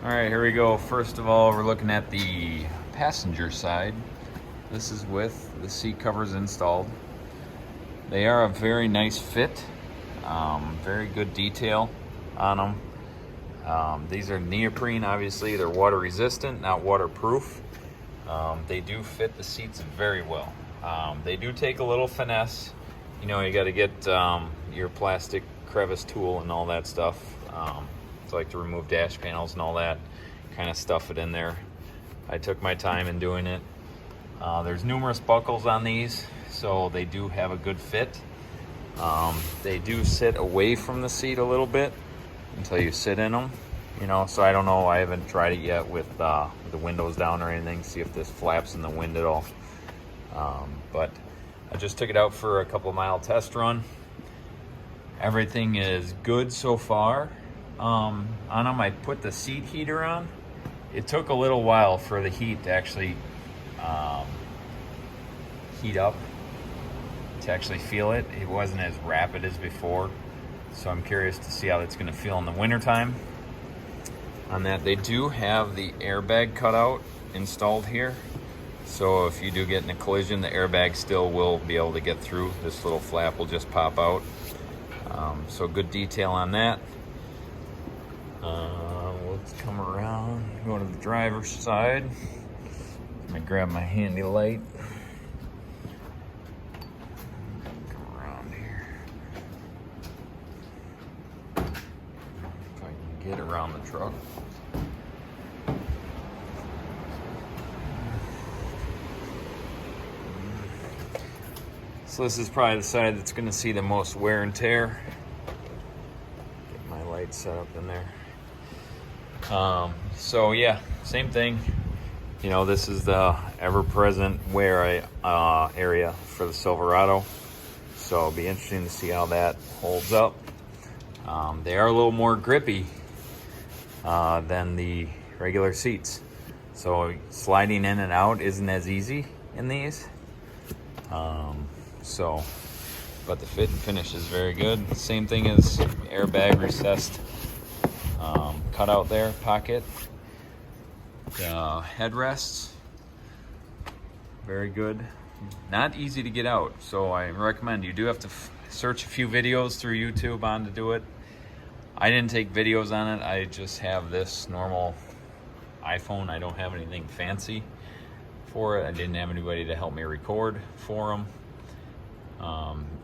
All right, here we go. First of all, we're looking at the passenger side. This is with the seat covers installed. They are a very nice fit, very good detail on them. These are neoprene, obviously. They're water resistant, not waterproof. They do fit the seats very well. They do take a little finesse. You know, you got to get your plastic crevice tool and all that stuff. To like to remove dash panels and all that, kind of stuff it in there. I took my time in doing it. There's numerous buckles on these, so they do have a good fit. They do sit away from the seat a little bit until you sit in them, you know, so I don't know, I haven't tried it yet with the windows down or anything, see if this flaps in the wind at all. But I just took it out for a couple mile test run. Everything is good so far. On them, I put the seat heater on. It took a little while for the heat to actually heat up, to actually feel it. It wasn't as rapid as before, so I'm curious to see how it's going to feel in the wintertime. On that, they do have the airbag cutout installed here, so if you do get in a collision, the airbag still will be able to get through. This little flap will just pop out. So good detail on that. Let's come around, go to the driver's side. Let me grab my handy light. Come around here. If I can get around the truck. So this is probably the side that's going to see the most wear and tear. Get my light set up in there. So yeah, same thing. You know, this is the ever-present wear area for the Silverado. So it'll be interesting to see how that holds up. They are a little more grippy than the regular seats. So sliding in and out isn't as easy in these. But the fit and finish is very good. Same thing as airbag recessed cutout there, pocket. The headrests, very good. Not easy to get out, so I recommend you do have to search a few videos through YouTube on to do it. I didn't take videos on it. I just have this normal iPhone. I don't have anything fancy for it. I didn't have anybody to help me record for them.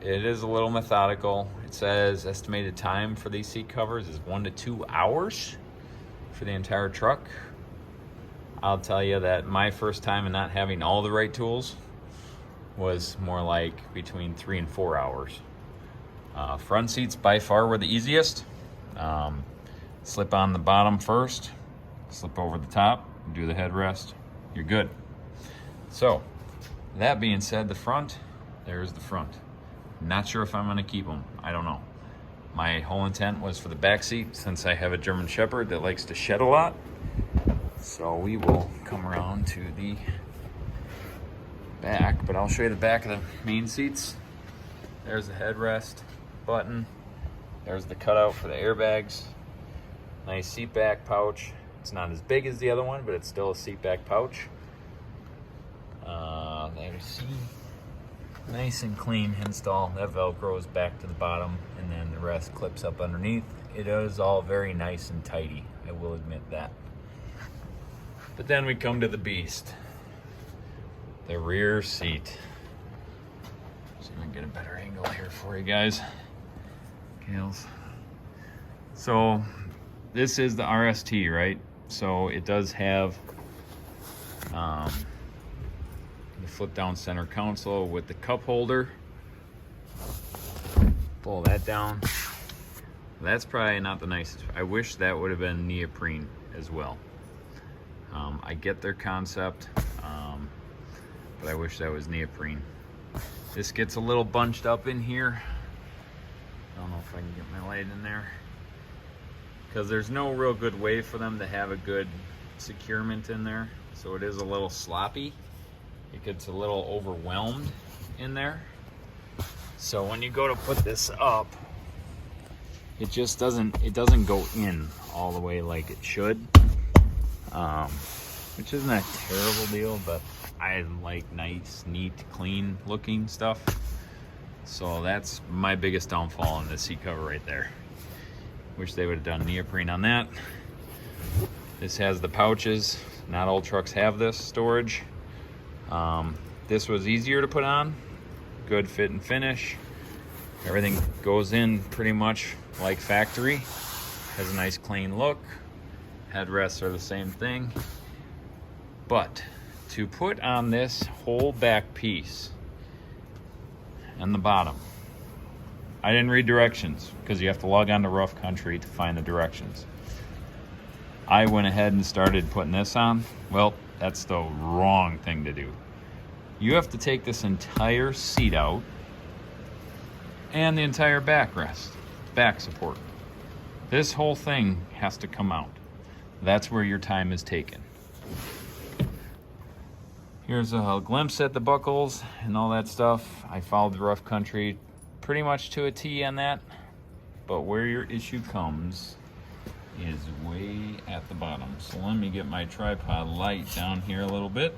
It is a little methodical. It says estimated time for these seat covers is 1 to 2 hours for the entire truck. I'll tell you that my first time in not having all the right tools was more like between 3 and 4 hours. Front seats by far were the easiest. Slip on the bottom first, slip over the top, do the headrest, you're good. So, that being said, the front, there's the front. Not sure if I'm gonna keep them, I don't know. My whole intent was for the back seat, since I have a German Shepherd that likes to shed a lot. So we will come around to the back, but I'll show you the back of the main seats. There's the headrest button. There's the cutout for the airbags. Nice seat back pouch. It's not as big as the other one, but it's still a seat back pouch. There you see. Nice and clean install. That Velcro's back to the bottom, and then the rest clips up underneath. It is all very nice and tidy, I will admit that. But then we come to the beast, the rear seat. See if I can get a better angle here for you guys. Gales. So this is the RST, right? So it does have the flip down center console with the cup holder. Pull that down. That's probably not the nicest. I wish that would have been neoprene as well. I get their concept, but I wish that was neoprene. This gets a little bunched up in here. I don't know if I can get my light in there, because there's no real good way for them to have a good securement in there. So it is a little sloppy. It gets a little overwhelmed in there. So when you go to put this up, it just doesn't go in all the way like it should. which isn't a terrible deal, but I like nice, neat, clean looking stuff. So that's my biggest downfall on this seat cover right there. Wish they would have done neoprene on that. This has the pouches. Not all trucks have this storage. This was easier to put on. Good fit and finish. Everything goes in pretty much like factory. Has a nice clean look. Headrests are the same thing. But to put on this whole back piece and the bottom, I didn't read directions because you have to log on to Rough Country to find the directions. I went ahead and started putting this on. Well, that's the wrong thing to do. You have to take this entire seat out and the entire backrest, back support. This whole thing has to come out. That's where your time is taken. Here's a glimpse at the buckles and all that stuff. I followed the Rough Country pretty much to a T on that, but where your issue comes is way at the bottom. So let me get my tripod light down here a little bit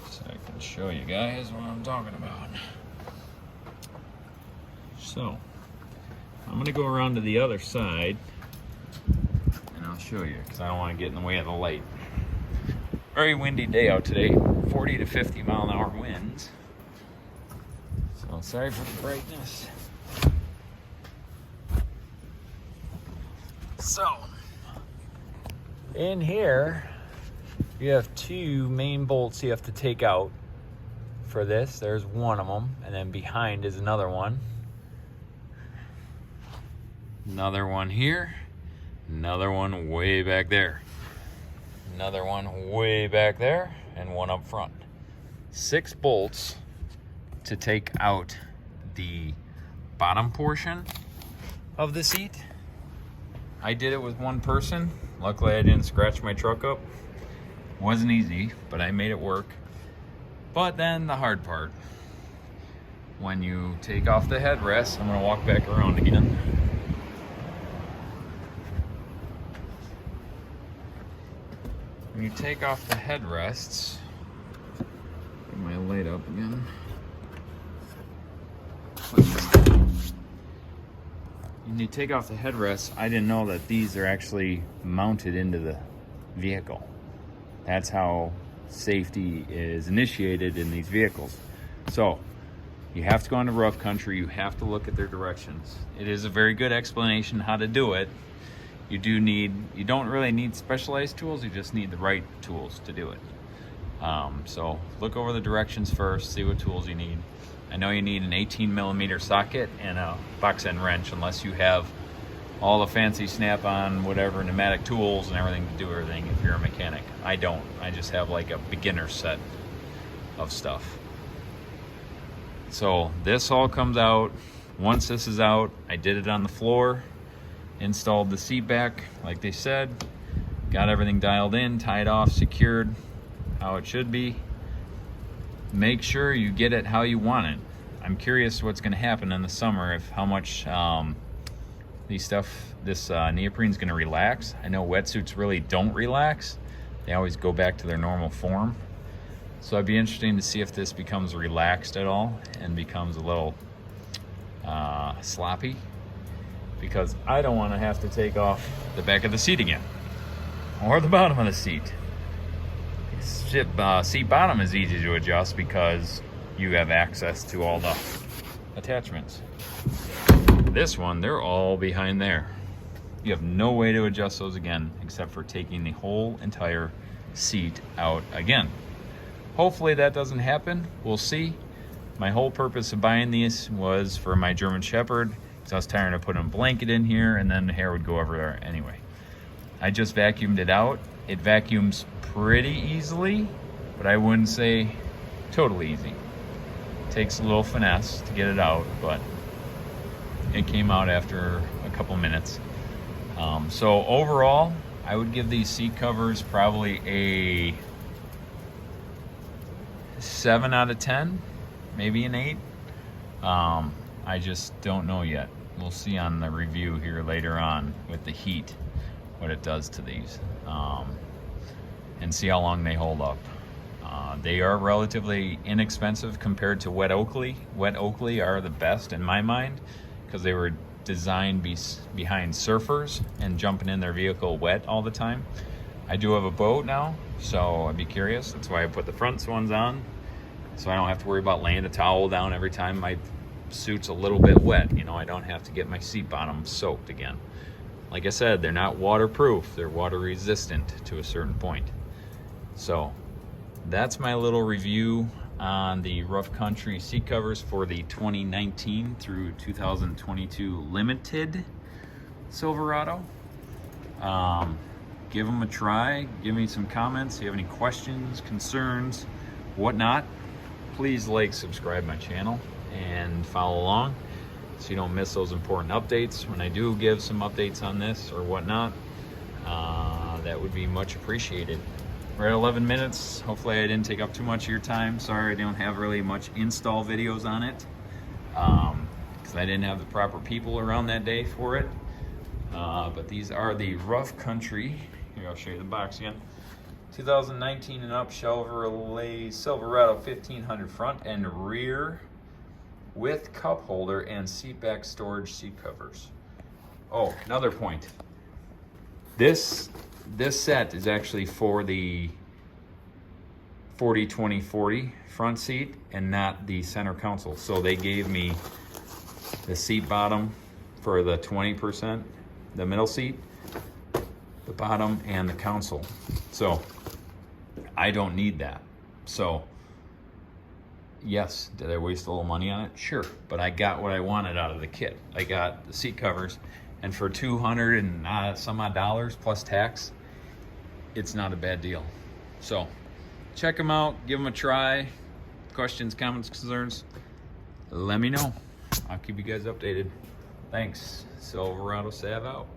so I can show you guys what I'm talking about. So I'm gonna go around to the other side and I'll show you because I don't want to get in the way of the light. Very windy day out today, 40 to 50 mile an hour winds. So sorry for the brightness. So, in here, you have two main bolts you have to take out for this. There's one of them, and then behind is another one. Another one here, another one way back there. Another one way back there, and one up front. 6 bolts to take out the bottom portion of the seat. I did it with one person. Luckily I didn't scratch my truck up. Wasn't easy, but I made it work. But then the hard part, when you take off the headrest, I'm gonna walk back around again. When you take off the headrests, get my light up again. When you take off the headrests, I didn't know that these are actually mounted into the vehicle. That's how safety is initiated in these vehicles. So you have to go into Rough Country, you have to look at their directions. It is a very good explanation how to do it. You don't really need specialized tools, you just need the right tools to do it. So look over the directions first, see what tools you need. I know you need an 18mm socket and a box end wrench unless you have all the fancy snap-on, whatever, pneumatic tools and everything to do everything if you're a mechanic. I don't. I just have like a beginner set of stuff. So this all comes out. Once this is out, I did it on the floor, installed the seat back like they said, got everything dialed in, tied off, secured how it should be. Make sure you get it how you want it. I'm curious what's going to happen in the summer, if how much this neoprene is going to relax. I know wetsuits really don't relax. They always go back to their normal form. So it'd be interesting to see if this becomes relaxed at all and becomes a little sloppy, because I don't want to have to take off the back of the seat again or the bottom of the seat. Seat bottom is easy to adjust because you have access to all the attachments. This one, they're all behind there. You have no way to adjust those again except for taking the whole entire seat out again. Hopefully that doesn't happen. We'll see. My whole purpose of buying these was for my German Shepherd, because I was tired of putting a blanket in here and then the hair would go over there anyway. I just vacuumed it out. It vacuums pretty easily, but I wouldn't say totally easy. Takes a little finesse to get it out, but it came out after a couple minutes. So overall, I would give these seat covers probably a 7 out of 10, maybe an 8. I just don't know yet. We'll see on the review here later on with the heat what it does to these, and see how long they hold up. They are relatively inexpensive compared to wet Oakley. Wet Oakley are the best in my mind because they were designed behind surfers and jumping in their vehicle wet all the time. I do have a boat now, so I'd be curious. That's why I put the front ones on, so I don't have to worry about laying a towel down every time my suit's a little bit wet. You know, I don't have to get my seat bottom soaked again. Like I said, they're not waterproof. They're water resistant to a certain point. So that's my little review on the Rough Country seat covers for the 2019 through 2022 limited Silverado. Give them a try. Give me some comments. If you have any questions, concerns, whatnot, please like, subscribe my channel, and follow along so you don't miss those important updates. When I do give some updates on this or whatnot, that would be much appreciated. We're at 11 minutes. Hopefully I didn't take up too much of your time. Sorry I don't have really much install videos on it because I didn't have the proper people around that day for it. But these are the Rough Country. Here, I'll show you the box again. 2019 and up Chevrolet Silverado 1500 front and rear with cup holder and seat back storage seat covers. Oh, another point. This set is actually for the 40-20-40 front seat and not the center console. So they gave me the seat bottom for the 20%, the middle seat, the bottom, and the console. So I don't need that. So yes, did I waste a little money on it? Sure, but I got what I wanted out of the kit. I got the seat covers, and for $200 and some odd dollars plus tax, it's not a bad deal. So check them out, give them a try. Questions, comments, concerns, let me know. I'll keep you guys updated. Thanks. Silverado Sav out.